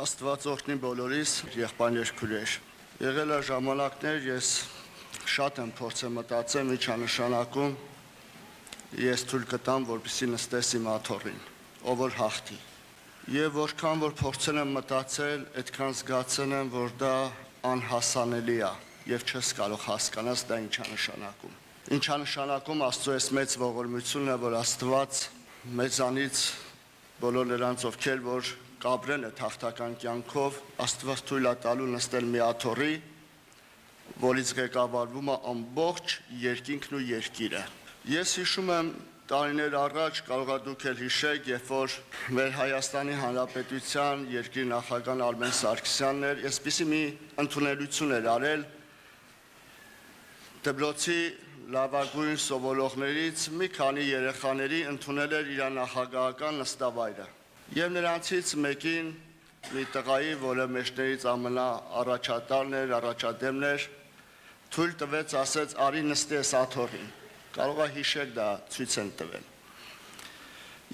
Աստված օրհնի բոլորիս, եղբայրներ, քույրեր։ Եղել է ժամանակներ, ես շատ եմ փորձել մտածել, ինչա նշանակում ես թույլ կտամ, որպեսզի նստես իմ աթոռին, ով որ հաղթի։ Եվ որքան որ փորձել եմ մտածել, այդքան զգացել եմ, որ դա անհասանելի է, եւ չես կարող հասկանալ դա ինչա նշանակում։ Ինչա նշանակում Աստծո այս մեծ ողորմությունն է, որ Աստված մեզանից բոլոր նրանց, ովքեր որ կապրեն այդ հաղթական կյանքով, Աստված թույլ է տալու նստել մի աթոռի, որից ղեկավարվում է ամբողջ երկինքն ու երկիրը։ Ես հիշում եմ տարիներ առաջ, կարող եք դուք էլ հիշեք, երբ որ մեր Հայաստանի Հանրապետության երկրի նախագահ Արմեն Սարգսյանն էր, այսպիսի մի ընդունելություն էր արել դպրոցի լավագույն սովորողներից մի քանի երեխաների ընդունել էր իր նախագահական նստավայրը։ Եվ նրանցից մեկին մի տղայի, որը մեջներից ամենաառաջատարն էր, առաջադեմն էր, թույլ տվեց, ասեց, արի նստես աթոռին։ Կարող է հիշեք դա ցույց են տվել։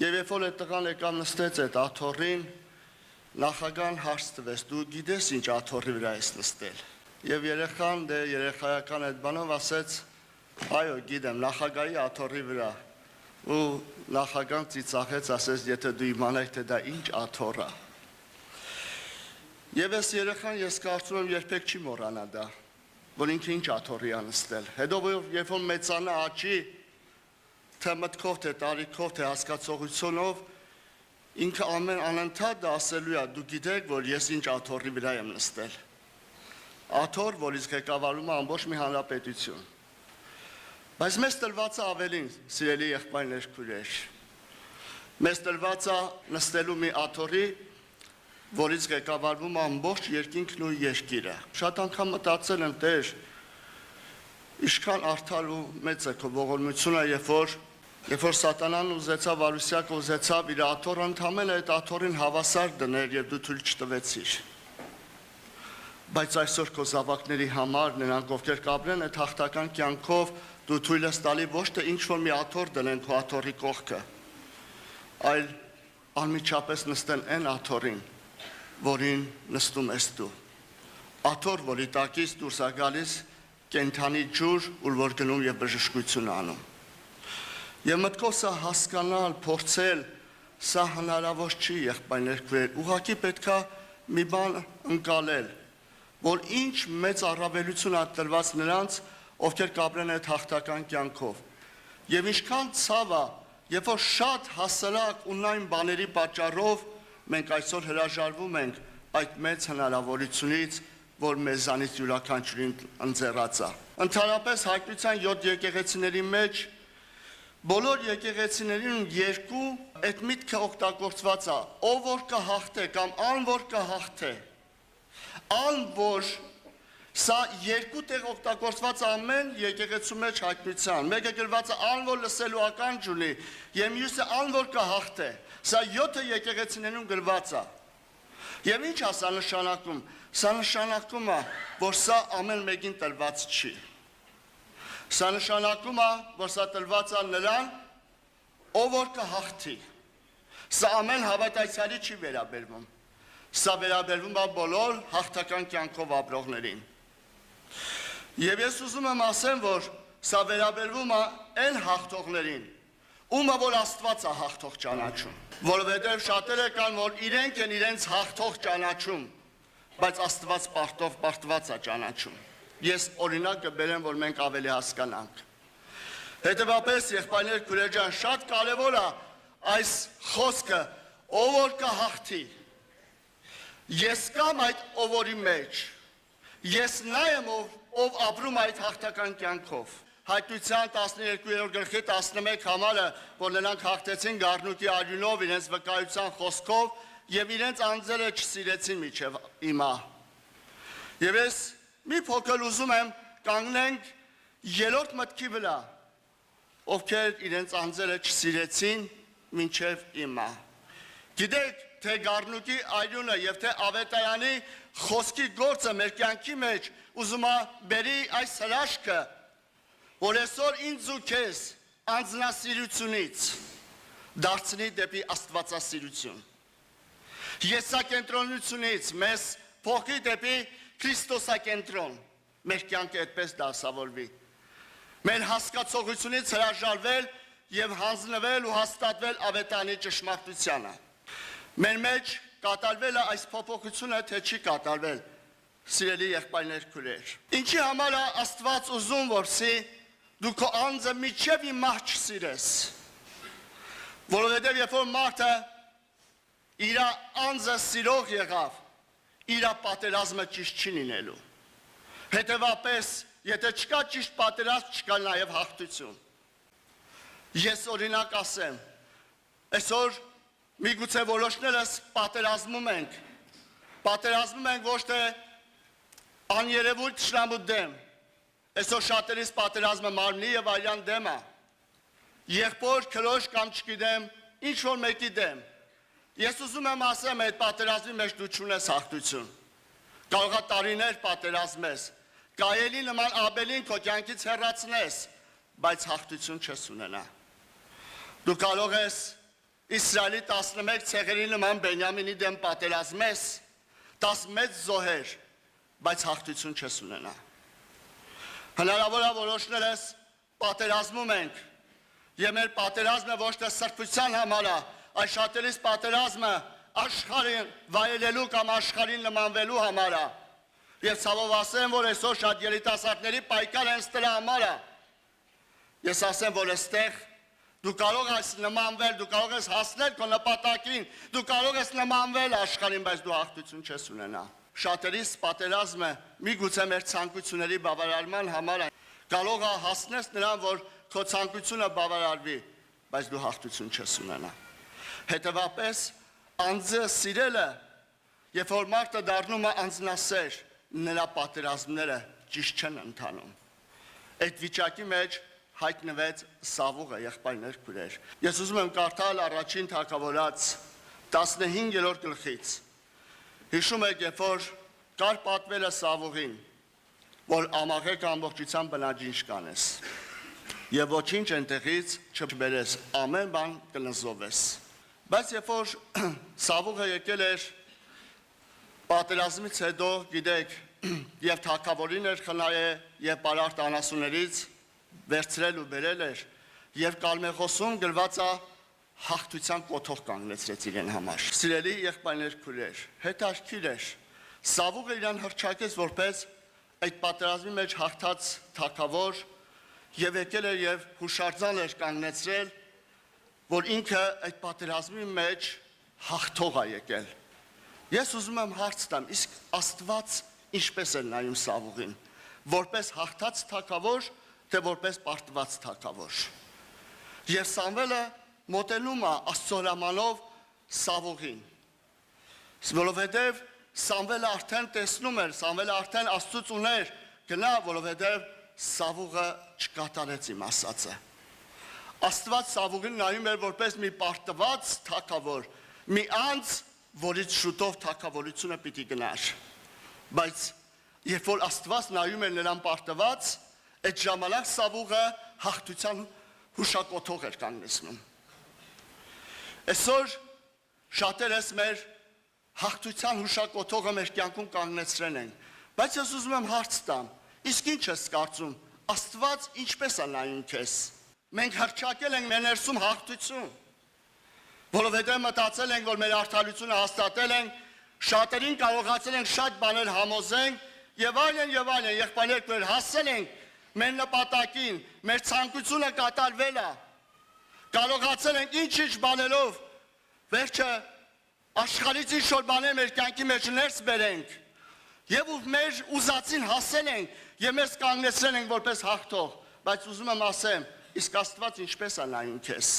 Եվ երբ որ այդ տղան եկավ նստեց այդ աթոռին, նախագահան հարց տվեց, դու գիտես ինչ աթոռի վրա ես նստել։ Եվ երեխան երեխայական այդ բանով ասեց, այո, գիտեմ, նախագահի աթոռի վրա։ Ու նախագահան ծիծաղեց, ասեց, եթե դու իմանայիր, թե դա ինչ աթոռ է։ Եվ այս երեխան ես կարծում եմ երբեք չի մոռանա դա, որ ինքը ինչ աթոռի է նստել։ Հետո երբ որ մեծանա աճի, թե մտքով, թե տարիքով, թե հասկացողությունով, ինքը անընդհատ ասելու է, դու գիտեք, որ ես ինչ աթոռի վրա եմ նստել։ Աթոռ, որից ղեկավարում է ամբողջ մի հանրապետություն։ Բայց մեզ տրված է ավելին, սիրելի եղբայրներ, քույրեր։ Մեզ տրված է նստելու մի աթոռի, որից ղեկավարվում է ամբողջ երկինքն ու երկիրը։ Շատ անգամ մտածել եմ, Տեր, ինչքան արդար ու մեծ է քո ողորմությունը, երբ որ Սատանան ուզեցավ, Արուսյակը ուզեցավ իր աթոռը ընդամենը այդ աթոռին հավասար դներ եւ դու թույլ չտվեցիր։ Բայց այսօր քո զավակների համար, նրանք ովքեր կապրեն այդ հաղթական կյանքով, դու թույլ ես տալի ոչ թե ինչ որ մի աթոռ դնեն քո աթոռի կողքը, այլ անմիջապես նստեն այն աթոռին, որին նստում ես դու։ Աթոռ, որի տակից դուրս է գալիս կենդանի ջուր, ուր որ գնում եւ բժշկություն անում։ Եվ մտքով սա հասկանալ, փորձել, սա հնարավոր չի, եղբայրներ, քույրեր, ուղղակի պետքա մի բան ընկալել, որ ինչ մեծ առավելություն է տրված նրանց, ովքեր կապրեն այդ հաղթական կյանքով։ Եվ ինչքան ցավ է, երբ որ շատ հասարակ ու նայն բաների պատճառով մենք այսօր հրաժարվում ենք այդ մեծ հնարավորությունից, որ մեզանից յուրաքանչյուրին ընձեռած է։ Ընդհանրապես հայտնության 7 եկեղեցիների մեջ բոլոր եկեղեցիներին երկու այդ միտքը օգտագործված է, ով որ կհաղթե կամ ան որ կհաղթե։ Ան որ սա երկու տեղ օգտագործված ամեն եկեղեցու մեջ հայտնության։ Մեկը գրված է ան որ լսելու ականջ ունի, եւ մյուսը ան որ կհաղթե։ Սա 7 եկեղեցիներում գրված է։ Եվ ինչ է սա նշանակում։ Սա նշանակում է, որ սա ամեն մեկին տրված չի։ Սա նշանակում է, որ սա տրված է նրան, ով որ կհաղթի։ Սա ամեն հավատացյալի չի վերաբերվում։ Սա վերաբերվում է բոլոր հաղթական կյանքով ապրողներին։ Եվ ես ուզում եմ ասեմ, որ սա վերաբերվում է այն հաղթողներին, ումը որ Աստված է հաղթող ճանաչում, որովհետև շատերը կան, որ իրենք են իրենց հաղթող ճանաչում, բայց Աստված պարտված է ճանաչում։ Ես օրինակ կբերեմ, որ մենք ավելի հասկանանք։ Հետևաբար, եղբայրներ, քույրեր ջան, շատ կարևոր է այս խոսքը, ով որ կհաղթի։ Ես կամ այդ ովորի մեջ, ես նա եմ, ով ապրում այդ հաղթական կյանքով։ Հայտնության 12-րդ գլխի 11 համարը, որ նրանք հաղթեցին Գառնուկի արյունով, իրենց վկայության խոսքով եւ իրենց անձերը չսիրեցին մինչեւ հիմա։ Եվ ես մի փոքր ուզում եմ կանգնենք երրորդ մտքի վրա, ովքեր իրենց անձերը չսիրեցին մինչեւ հիմա։ Գիտեք, թե Գառնուկի արյունը եւ թե Ավետարանի խոսքի գործը մեր կյանքի մեջ ուզում է բերի այս հրաշքը, որ այսօր ինձ ու քեզ անձնասիրությունից դարձնի դեպի աստվածասիրություն։ Եսակենտրոնությունից մեզ փոխի դեպի Քրիստոսակենտրոն, մեր կյանքը այդպես դասավորվի։ Մեր հասկացողությունից հրաժարվել եւ հանձնվել ու հաստատվել ավետանի ճշմարտությանը։ Մեր մեջ կատարվել է այս փոփոխությունը, թե չի կատարվել, սիրելի եղբայրներ, քույրեր։ Ինչի համար է Աստված ուզում, որպեսզի դու քո անձը միջև իմահ չսիրես։ Որովհետև երբ որ մարդը իր անձը սիրող եղավ, իր պատերազմը ճիշտ չի լինելու։ Հետևաբար, եթե չկա ճիշտ պատերազմ, չկա նաև հաղթություն։ Ես օրինակ ասեմ, այսօր միգուցե որոշներս պատերազմում ենք ոչ թե աներևույթ թշնամու դեմ, այսօր շատերիս պատերազմը մարմնի եւ արյան դեմ է, եղբոր, քրոջ կամ չգիտեմ, ինչ որ մեկի դեմ։ Ես ուզում եմ ասեմ, այդ պատերազմի մեջ դու չունես հաղթություն։ Կարող է տարիներ պատերազմես, Կայելի նման Աբելին քո կյանքից հեռացնես, բայց հաղթություն չես ունենա։ Դու կարող ես Իսրայելի 11 ցեղերի նման Բենյամինի դեմ պատերազմես, 16 զոհեր, բայց հաղթություն չես ունենա։ Հնարավոր է որոշներս պատերազմում ենք, եւ մեր պատերազմը ոչ թե սրբության համար է, այլ շատերիս պատերազմը աշխարհին վայելելու կամ աշխարհին նմանվելու համար է։ Եվ ցավով ասեմ, որ այսօր շատ երիտասարդների պայքար են դրա համար է։ Ես ասեմ, որ այստեղ դու կարող ես նմանվել, դու կարող ես հասնել քո նպատակին, դու կարող ես նմանվել աշխարհին, բայց դու հաղթություն չես ունենա։ Շատերիս պատերազմը միգուցե մեր ցանկությունների բավարարման համար է։ Կարող է հասնես նրան, որ քո ցանկությունը բավարարվի, բայց դու հաղթություն չես ունենա։ Հետևաբար, անձը սիրելը, երբ որ մարդը դառնում է անձնասեր, նրա պատերազմները ճիշտ չեն ընթանում։ Այդ վիճակի մեջ հայտնվեց Սավուղը, եղբայրներ, քույրեր։ Ես ուզում եմ կարդալ առաջին թագավորաց 15-րդ գլխից։ Հիշում եք, երբ որ կար պատվելը Սավուղին, որ ամաղեք ամբողջության բնաջինջ կանես եւ ոչինչ այնտեղից չբերես, ամեն բան կնզովես։ Բայց երբ որ Սավուղը եկել էր պատերազմից հետո, գիտեք, եւ թագավորին էր խնայե եւ բարարտ անասուններից վերցրել ու բերել էր, եւ Կալմեխոսում գրված է հաղթության կոթող կանգնեցրեց իրեն համար։ Սիրելի եղբայրներ, քույրեր, հետաքրքիր էր, Սավուղը իրան հռչակեց որպես այդ պատերազմի մեջ հաղթած թագավոր եւ եկել էր եւ հուշարձան էր կանգնեցրել, որ ինքը այդ պատերազմի մեջ հաղթող է եկել։ Ես ուզում եմ հարց տամ, իսկ Աստված ինչպես է նայում Սավուղին, որպես հաղթած թագավոր, թե որպես պարտված թագավոր։ Եվ Սամվելը մոտենում է Աստծո հրամանով Սավուղին, որովհետև Սամվելը արդեն տեսնում էր, Սամվելը արդեն Աստծուց ուներ գնա, որովհետև Սավուղը չկատարեց իմ ասածը։ Աստված Սավուղին նայում էր որպես մի պարտված թագավոր, մի անձ, որից շուտով թագավորությունը պիտի գնար։ Բայց երբ որ Աստված նայում էր նրան պարտված, այդ ժամանակ Սավուղը հաղթության հուշակոթող էր կանգնեցնում։ Այսօր շատերս մեր հաղթության հուշակոթողը մեր կյանքում կանգնեցրել են, բայց ես ուզում եմ հարց տամ, իսկ ինչ ես կարծում, Աստված ինչպես է նայում քեզ։ Մենք հռչակել ենք մեր ներսում հաղթություն, որովհետև մտածել ենք, որ մեր արդարությունը հաստատել ենք, շատերին կարողացել ենք շատ բաներ համոզենք եւ այլն, եղբայրներ, քույրեր, հասել ենք մեր նպատակին, մեր ցանկությունը կատարվել է։ Կարողացել ենք ինչ-ինչ բաներով վերջը աշխարհից ինչ-որ բաներ մեր կյանքի մեջ ներս բերենք եւ մեր ուզածին հասել ենք եւ մեզ կանգնեցրել ենք որպես հաղթող, բայց ուզում եմ ասեմ, իսկ Աստված ինչպես է նայում քեզ։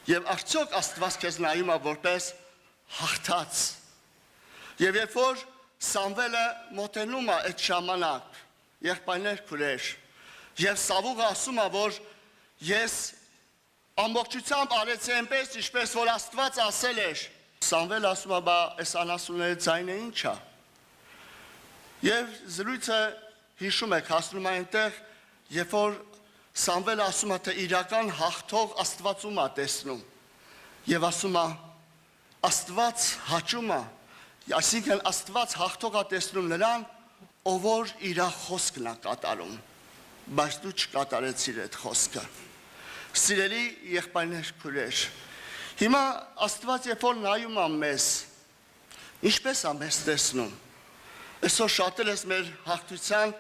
Եվ արդյոք Աստված քեզ նայում է որպես հաղթած։ Եվ երբ որ Սամվելը մոտենում է այդ ժամանակ, եղբայրներ, քույրեր, եւ Սավուղը ասում է, որ ես ամբողջությամբ արեցի այնպես, ինչպես որ Աստված ասել էր։ Սամվելը ասում է, բա այս անասունների ձայնը ինչ է։ Եվ զրույցը հիշում եք, հասնում է այնտեղ, երբ որ Սամվելը ասում է, թե իրական հաղթող Աստվածում է տեսնում։ Եվ ասում է, Աստված հաճում է, այսինքն Աստված հաղթող է տեսնում նրան, ով որ իր խոսքն է կատարում, բայց դու չկատարեցիր այդ խոսքը։ Սիրելի եղբայրներ, քույրեր, հիմա Աստված երբ որ նայում է մեզ, ինչպես է մեզ տեսնում։ Այսօր շատել ես մեր հաղթության,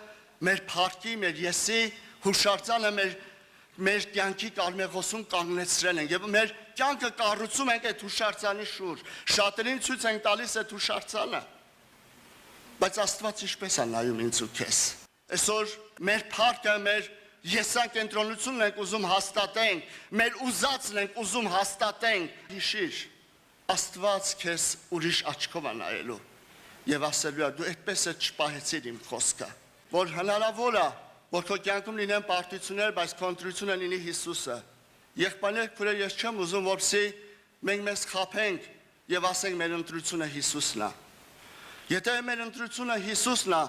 մեր փառքի, մեր եսի հուշարձանը մեր կյանքի կարմեղոսում կանգնեցրել են եւ մեր կյանքը կառուցում ենք այդ հուշարձանի շուրջ։ Շատերին ցույց ենք տալիս այդ հուշարձանը։ Բայց Աստված ինչպես է նայում ինձ ու քեզ։ Այսօր մեր փառքը, մեր եսակենտրոնությունն ենք ուզում հաստատենք, մեր ուզածն ենք ուզում հաստատենք։ Հիշիր, Աստված քեզ ուրիշ աչքով է նայելու եւ ասելու է դու այդպես է չպահեցիր իմ խոսքը, որ հնարավոր է որ քո կյանքում լինեն պարտություններ, բայց կոնտրությունը լինի Հիսուսը։ Եղբայրներ, քույրեր, ես չեմ ուզում որպեսզի մենք մեզ խաբենք եւ ասենք մեր ընտրությունը Հիսուսն է։ Եթե մեր ընտրությունը Հիսուսն է,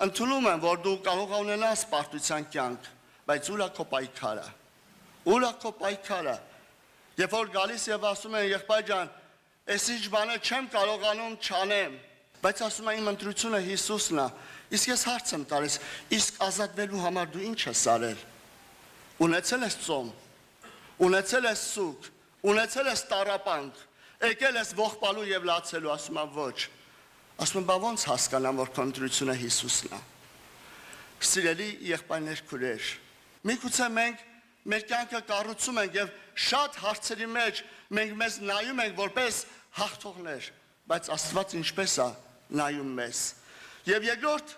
ընդունում եմ, որ դու կարող ես ունենալ պարտության կյանք, բայց ուր է քո պայքարը։ Ուր է քո պայքարը։ Երբ որ գալիս եւ ասում են եղբայր ջան, այս ինչ բանը չեմ կարողանում չանեմ, բայց ասում եմ իմ ընտրությունը Հիսուսն է։ Իսկ ես հարց եմ տալիս, իսկ ազատվելու համար դու ինչ ես արել։ Ունեցել ես ծոմ, ունեցել ես սուգ, ունեցել ես տառապանք, եկել ես ողբալու եւ լացելու, ասում եմ ոչ։ Ասում եմ բա ոնց հասկանամ, որ քո ընտրությունը Հիսուսն է։ Սիրելի եղբայրներ, քույրեր, միգուցե մենք մեր կյանքը կառուցում ենք եւ շատ հարցերի մեջ մենք մեզ նայում ենք որպես հաղթողներ, բայց Աստված ինչպես է նայում մեզ։ Եվ երկրորդ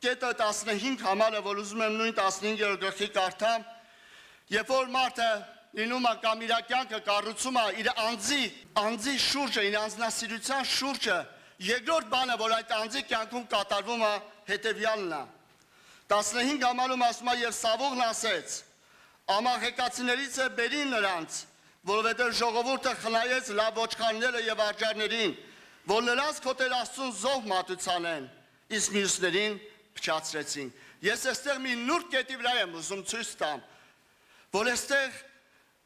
կետը 15 համարը, որ ուզում եմ նույն 15-րդ գլխի կարդամ, երբ որ մարդը լինում է կամ իր կյանքը կառուցում է իր անձի շուրջը, իր անձնասիրության շուրջը, երկրորդ բանը, որ այդ անձի կյանքում կատարվում է, հետևյալն է։ 15 համարում ասում է եւ Սավուղն ասեց. «Ամաղեկացիներից է բերին նրանց, որովհետև ժողովուրդը խնայեց լավ ոչխարները եւ արջարներին, որ նրանց քոտեր Աստծուն զոհ մատուցանեն, իսկ մյուսներին փչացրեցին»։ Ես այստեղ մի նուրբ կետի վրա եմ ուզում ցույց տամ, որ այստեղ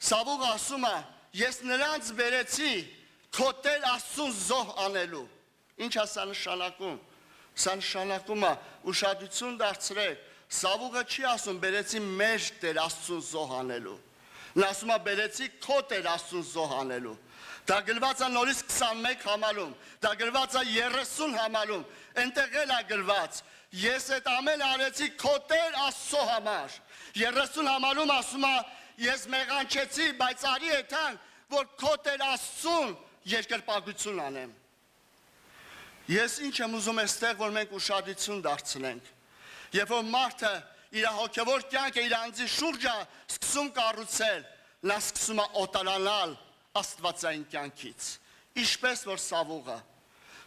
Սավուղը ասում է. «Ես նրանց բերեցի քոտեր Աստծուն զոհ անելու»։ Ինչ է սա նշանակում։ Սա նշանակում է ուշադրություն դարձրեք։ Սավուղը չի ասում բերեցի մեր Տեր Աստծուն զոհ անելու։ Նա ասում է բերեցի քո Տեր Աստծուն զոհ անելու։ Դա գրված է նորից 21 համարում, դա գրված է 30 համարում, այնտեղ էլ է գրված. ես այդ ամենը արեցի քո Տեր Աստծո համար։ 30 համարում ասում է ես մեղանչեցի, բայց արի այդան, որ քո Տեր Աստծուն երկրպագություն անեմ։ Ես ինչ եմ ուզում այստեղ, որ մենք ուշադրություն դարձնենք։ Երբ որ մարդը իր հոգևոր կյանքը իր անձի շուրջը սկսում կառուցել, նա սկսում է օտարանալ աստվածային կյանքից։ Ինչպես որ Սավուղը։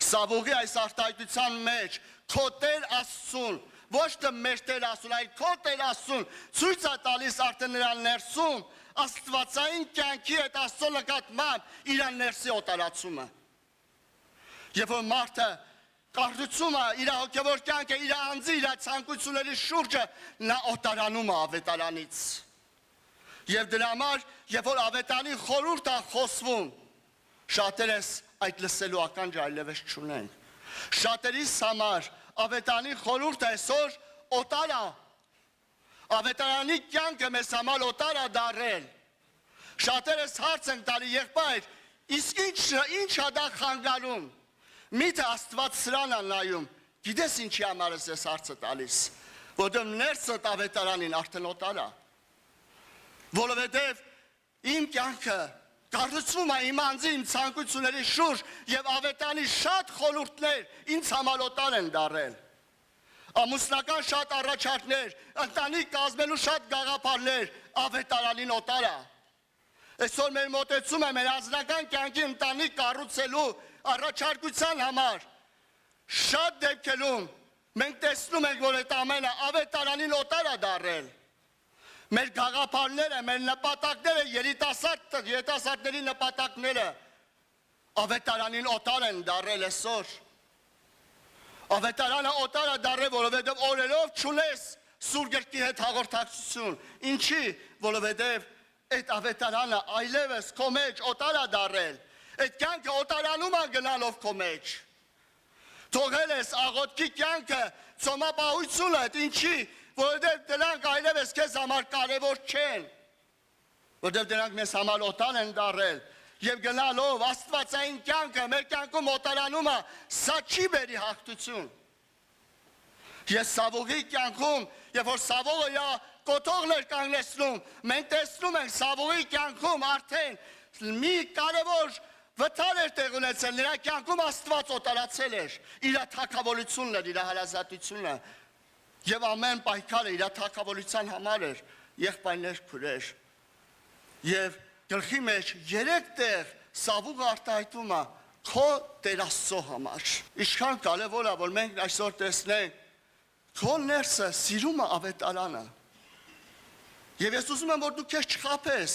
Սավուղի այս արտահայտության մեջ քո Տեր Աստծուն, ոչ թե մեր Տեր Աստծուն, այլ քո Տեր Աստծուն ցույց է տալիս արդեն նրա ներսում աստվածային կյանքի այդ Աստծո նկատմամբ իր ներսի օտարացումը։ Երբ որ մարդը կառուցում է իր հոգևոր կյանքը, իր անձի, իր ցանկությունների շուրջը, նա օտարանում է ավետարանից։ Եվ դրա համար, երբ որ ավետարանի խորհուրդ է խոսվում, շատերս այդ լսելու ականջ այլևս չունենք։ Շատերիս համար ավետարանի խորհուրդը այսօր օտար է։ Ավետարանի կյանքը մեզ համար օտար է դառել։ Շատերս հարց են տալի եղբայր, իսկ ինչ է դա խանգարում։ Միթե Աստված սրան է նայում, գիտես ինչի համար ես ես հարցը տալիս, որտեղ ներսդ ավետարանին արդեն օտար է։ Որովհետև իմ կյանքը կառուցվում է իմ անձի, իմ ցանկությունների շուրջ եւ ավետարանի շատ խորհուրդներ ինձ համար օտար են դառել։ Ամուսնական շատ առաջարկներ, ընտանիք կազմելու շատ գաղափարներ ավետարանին օտար է։ Այսօր մեր մոտեցումը մեր անձնական կյանքի ընտանիք կառուցելու առաջարկության համար շատ դեպքերում մենք տեսնում ենք, որ այդ ամենը ավետարանին օտար է դառել։ Մեր գաղափարները, մեր նպատակները, երիտասարդների նպատակները ավետարանին օտար են դառել այսօր։ Ավետարանը օտար է դառել, որովհետև օրերով չունես Սուրբ Գրքի հետ հաղորդակցություն։ Ինչի՞, որովհետև այդ ավետարանը այլևս քո մեջ օտար է դառել։ Այդ կյանքը օտարանում է գնալով քո մեջ։ Թողել ես աղոթքի կյանքը, ծոմապահությունը, ինչի, որովհետև դրանք այլևս քեզ համար կարևոր չեն։ Որովհետև դրանք մեզ համար օտար են դարել։ Եվ գնալով աստվածային կյանքը, մեր կյանքում օտարանում է, սա չի բերի հաղթություն։ Ես Սավողի կյանքում, երբ որ Սավողը իր կոթողներ կանգնեցնում, մենք տեսնում ենք Սավողի կյանքում արդեն մի կարևոր վթար էր տեղ ունեցել, նրա կյանքում Աստված օտարացել էր, իր թագավորությունն էր, իր հարազատությունը, եւ ամեն պայքարը իր թագավորության համար էր, եղբայրներ քուրեր։ Եվ գլխի մեջ 3 տեղ Սավուղը արտահայտվում է քո Տեր Աստծո համար։ Ինչքան կարևոր է, որ մենք այսօր տեսնենք քո ներսը սիրում է ավետարանը։ Եվ ես ուզում եմ, որ դու քեզ չխաբես։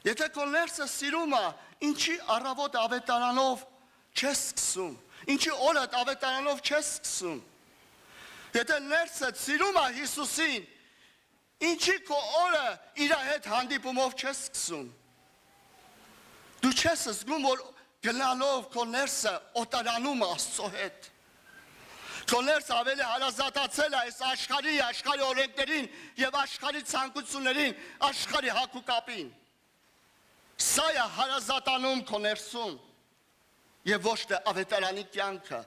Եթե քո ներսը սիրում է, ինչի առավոտ ավետարանով չես սկսում, ինչի օրը ավետարանով չես սկսում։ Եթե ներսդ սիրում է Հիսուսին, ինչի քո օրը իր հետ հանդիպումով չես սկսում։ Դու չես զգում, որ գնալով քո ներսը օտարանում է Աստծո հետ։ Քո ներսը ավելի հարազատացել է այս աշխարհի օրենքներին եւ աշխարհի ցանկություններին, աշխարհի հակուկապին։ Սա է հարազատանում քո ներսում եւ ոչ թե ավետարանի կյանքը։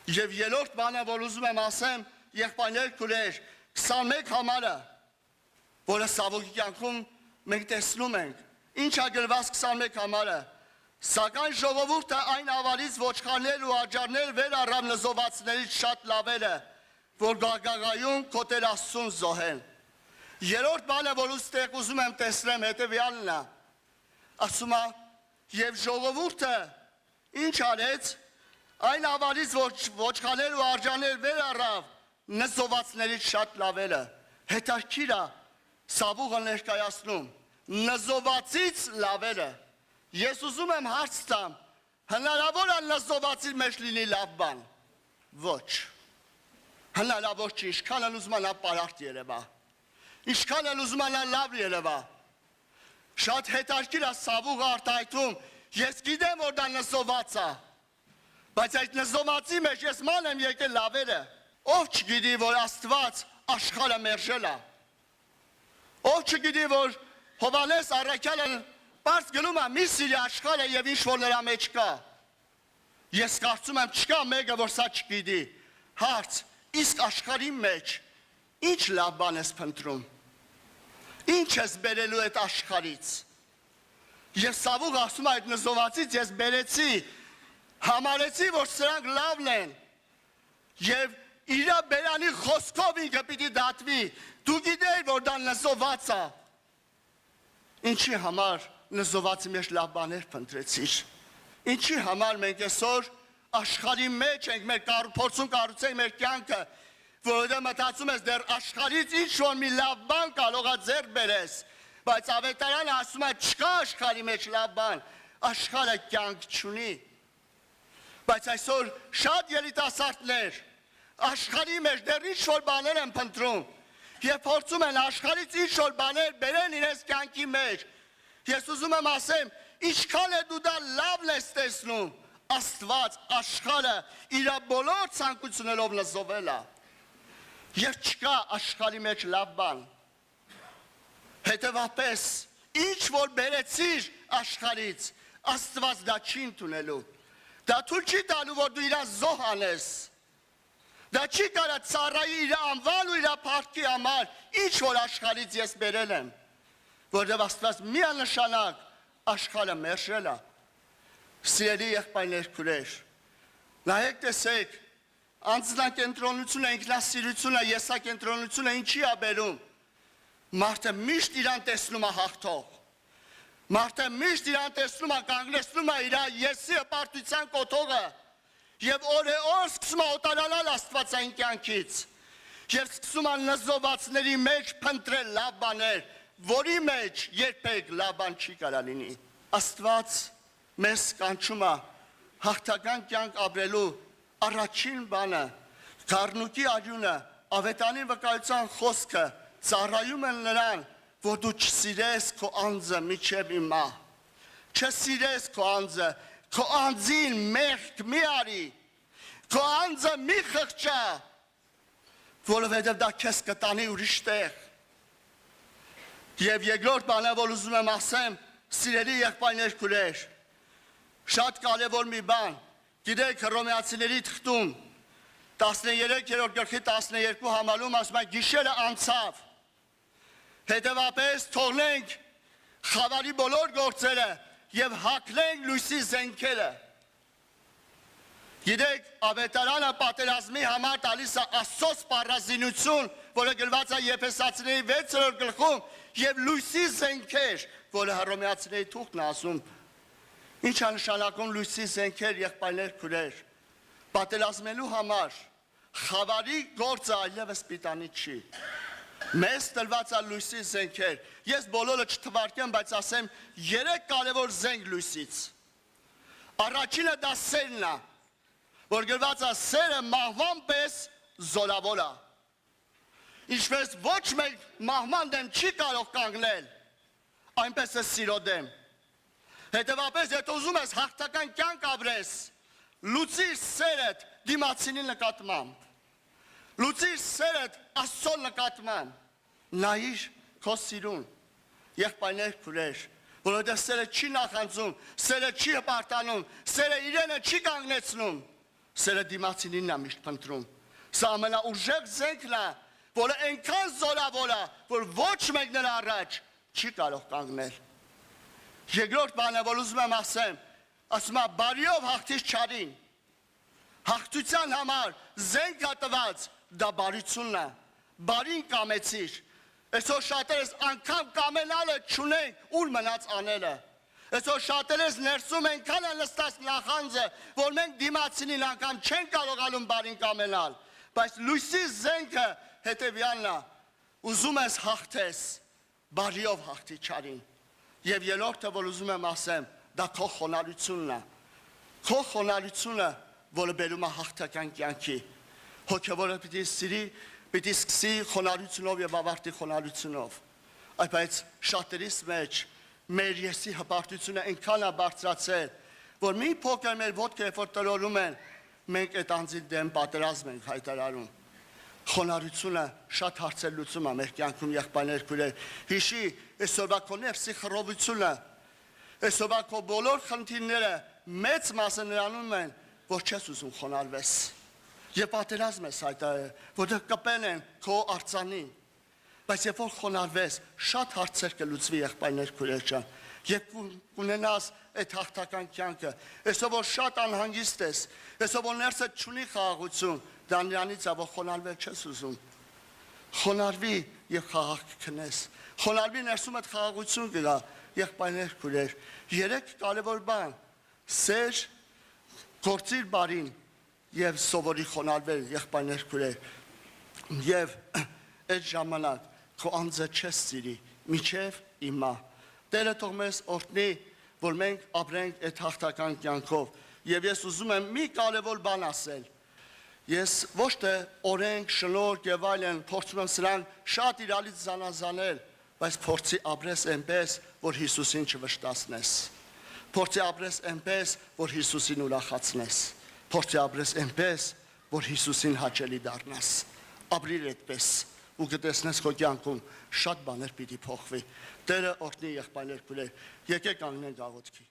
Եվ երրորդ բանը, որ ուզում եմ ասեմ, եղբայրներ քուրեր, 21 համարը, որը Սավողի կյանքում մենք տեսնում ենք, ինչ է գրված 21 համարը, սակայն ժողովուրդը այն ավարից ոչխարներ ու աջարներ վեր առավ նզովացներից շատ լավերը, որ գագաղայում քո Տեր Աստծուն զոհեն։ Երրորդ բանը, որ ուստեղ ուզում եմ տեսնեմ, հետևյալն է, ասում է, եւ ժողովուրդը ինչ արեց, այն ավարից ոչխարներ ու աջարներ վեր առավ նզովացներից շատ լավերը։ Հետաքրքիր է Սավուղը ներկայացնում նզովացից լավերը։ Ես ուզում եմ հարց տամ, հնարավոր է նզովացի մեջ լինի լավ բան։ Ոչ։ Հնարավոր չի, ինչքան էլ ուզում անա պարարտ երևա, ինչքան էլ ուզում անա լավ երևա։ Շատ հետաքրքիր է Սավուղը արտահայտում, ես գիտեմ, որ դա նզոված է, բայց այդ նզովացի մեջ ես ման եմ եկել լավերը։ Ով չգիտի, որ Աստված աշխարհը մերժել է։ Ով չգիտի, որ Հովհաննես առաքյալը բարձ գնում է մի սիրի աշխարհը եւ ինչ որ նրա մեջ կա։ Ես կարծում եմ չկա մեկը, որ սա չգիտի։ Հարց, իսկ աշխարհի մեջ ինչ լավ բան ես փնտրում։ Ինչ ես բերելու այդ աշխարհից։ Ես Սավուղ ասում այդ նզովացից ես բերեցի, համարեցի, որ սրանք լավն են։ Եվ իր բերանի խոսքով ինքը պիտի դատվի, դու գիտեր, որ դա նզոված է։ Ինչի համար նզովացի մեջ լավ բաներ փնտրեցիր։ Ինչի համար մենք այսօր աշխարհի մեջ ենք, մեր փորձում կառուցել մեր կյանքը, որովհետև մտածում ես դեռ աշխարհից ինչ-որ մի լավ բան կարող է ձեռք բերես, բայց ավետարանը ասում է չկա աշխարհի մեջ լավ բան, աշխարհը կյանք չունի։ Բայց այսօր շատ երիտասարդներ աշխարհի մեջ դեռ ինչ-որ բաներ են փնտրում եւ փորձում են աշխարհից ինչ-որ բաներ բերեն իրենց կյանքի մեջ։ Ես ուզում եմ ասեմ, ինչքան է դու դա լավն ես տեսնում, Աստված աշխարհը իր բոլոր ցանկություններով նզովել է։ Եվ չկա աշխարհի մեջ լավ բան։ Հետևաբար, ինչ որ բերեցիր աշխարհից, Աստված դա չի ընդունելու։ Դա թույլ չի տալու, որ դու իրան զոհ անես։ Դա չի կարա ծառայի իր անվան ու իր փառքի համար, ինչ որ աշխարհից ես բերել եմ, որովհետև Աստված միանշանակ աշխարհը մերժել է։ Սիրելի եղբայրներ քուրեր, նայեք տեսեք, անձնակենտրոնությունը, ինքնասիրությունը, եսակենտրոնությունը ինչի է բերում։ Մարդը միշտ իրան տեսնում է հաղթող։ Մարդը միշտ իրան տեսնում է, կանգնեցնում է իր եսի հպարտության կոթողը եւ օր սկսում է օտարանալ աստվածային կյանքից եւ սկսում է նզովացների մեջ փնտրել լավ բաներ, որի մեջ երբեք լավ բան չի կարա լինի։ Աստված մեզ կանչում է հաղթական կյանք ապրելու առաջին բանը, Գառնուկի արյունը, ավետանի վկայության խոսքը ծառայում են նրան, որ դու չսիրես քո անձը մինչև հիմա։ Չսիրես քո անձը, քո անձին մեղք մի արի, քո անձը մի խղճա, որովհետև դա քեզ կտանի ուրիշ տեղ։ Եվ երկրորդ բանը, որ ուզում եմ ասեմ, սիրելի եղբայրներ, քույրեր, շատ կարևոր մի բան, գիտեք Հռոմեացիների թղթում 13-րդ գլխի 12 համարում ասում է գիշերը անցավ, հետևապես թողնենք խավարի բոլոր գործերը և հագնենք լույսի զենքերը։ Գիտեք, ավետարանը պատերազմի համար տալիս է Աստծո սպառազինություն, որը գրված է Եփեսացիների 6-րդ գլխում, և լույսի զենքեր, որը Հռոմեացիների թուղթն է ասում։ Ինչ է նշանակում լույսի զենքեր, եղբայրներ, քույրեր։ Պատերազմելու համար խավարի գործը այլևս պիտանի չի։ Մեզ տրված է լույսի զենքեր։ Ես բոլորը չթվարկեմ, բայց ասեմ 3 կարևոր զենք լույսից։ Առաջինը դա սերն է, որ գրված է սերը մահվան պես զորավոր է։ Ինչպես ոչ մեկ մահվան դեմ չի կարող կանգնել, այնպես է սիրո դեմ։ Հետևապես եթե ուզում ես հաղթական կյանք ապրես, լուծիր սերդ դիմացինի նկատմամբ, լուծիր սերդ Աստծո նկատմամբ, նայիր քո սիրուն, եղբայրներ, քույրեր, որովհետև սերը չի նախանձում, սերը չի հպարտանում, սերը իրենը չի կանգնեցնում, սերը դիմացինին է միշտ փնտրում։ Սա ամենաուժեղ զենքն է, որը այնքան զորավոր է, որ ոչ մեկ նրա առաջ չի կարող կանգնել։ Երկրորդ բանը, որ ուզում եմ ասեմ, ասում է բարիով հաղթիր չարին։ Հաղթության համար զենք տված, դա բարությունն է, բարին կամեցիր։ Այսօր շատերս անգամ կամենալը չունենք, ուր մնաց անելը։ Այսօր շատերս ներսում այնքան է նստած նախանձը, որ մենք դիմացինին անգամ չեն կարողանում բարին կամենալ։ Բայց լույսի զենքը հետևյալն է, ուզում ես հաղթես, բարիով հաղթի չարին։ Եվ երրորդը, որ ուզում եմ ասեմ, դա քո խոնարհությունն է։ Քո խոնարհությունը, որը բերում է հաղթական կյանքի։ Հոգևորը պիտի սիրի, պիտի սկսի խոնարհությունով եւ ավարտի խոնարհությունով։ Բայց շատերիս մեջ մեր եսի հպարտությունը այնքան է բարձրացել, որ մի փոքր մեր ոտքը երբ որ տրորում են, մենք այդ անձի դեմ պատերազմ ենք հայտարարում։ Խոնարհությունը շատ հարցեր լուծում է մեր կյանքում, եղբայրներ, քույրեր։ Հիշի, այսօրվա քո ներսի խռովությունը, այսօրվա քո բոլոր խնդիրները մեծ մասը նրանում են, որ չես ուզում խոնարհվես։ Եվ պատերազմ ես հայտարարել, որտեղ կպել են քո արձանին։ Բայց երբ որ խոնարհվես, շատ հարցեր կլուծվի, եղբայրներ, քույրեր ջան, երբ կունենաս այդ հաղթական կյանքը, այսօր որ շատ անհանգիստ ես, այսօր որ ներսդ չունի խաղաղություն, դա նրանից է, որ խոնարհվել չես ուզում։ Խոնարհվի եւ խաղաղ կքնես։ Խոնարհվի ներսում այդ խաղաղություն կգա, եղբայրներ, քույրեր։ 3 կարևոր բան՝ սեր, գործիր բարին եւ սովորի խոնարհվել, եղբայրներ, քույրեր։ Եվ այդ ժամանակ քո անձը չես սիրի, միջև իմա։ Տերը թող մեզ օրհնի, որ մենք ապրենք այդ հաղթական կյանքով։ Եվ ես ուզում եմ մի կարևոր բան ասել։ Ես ոչ թե օրենք, շնորհք եւ այլն փորձում եմ սրանք շատ իրարից զանազանել, բայց փորձի ապրես այնպես, որ Հիսուսին չվշտացնես։ Փորձի ապրես այնպես, որ Հիսուսին ուրախացնես։ Փորձի ապրես այնպես, որ Հիսուսին հաճելի դառնաս։ Ապրիր այդպես ու կտեսնես քո կյանքում շատ բաներ պիտի փոխվի։ Տերը օրհնի, եղբայրներ, քույրեր, եկեք կանգնենք աղոթքի։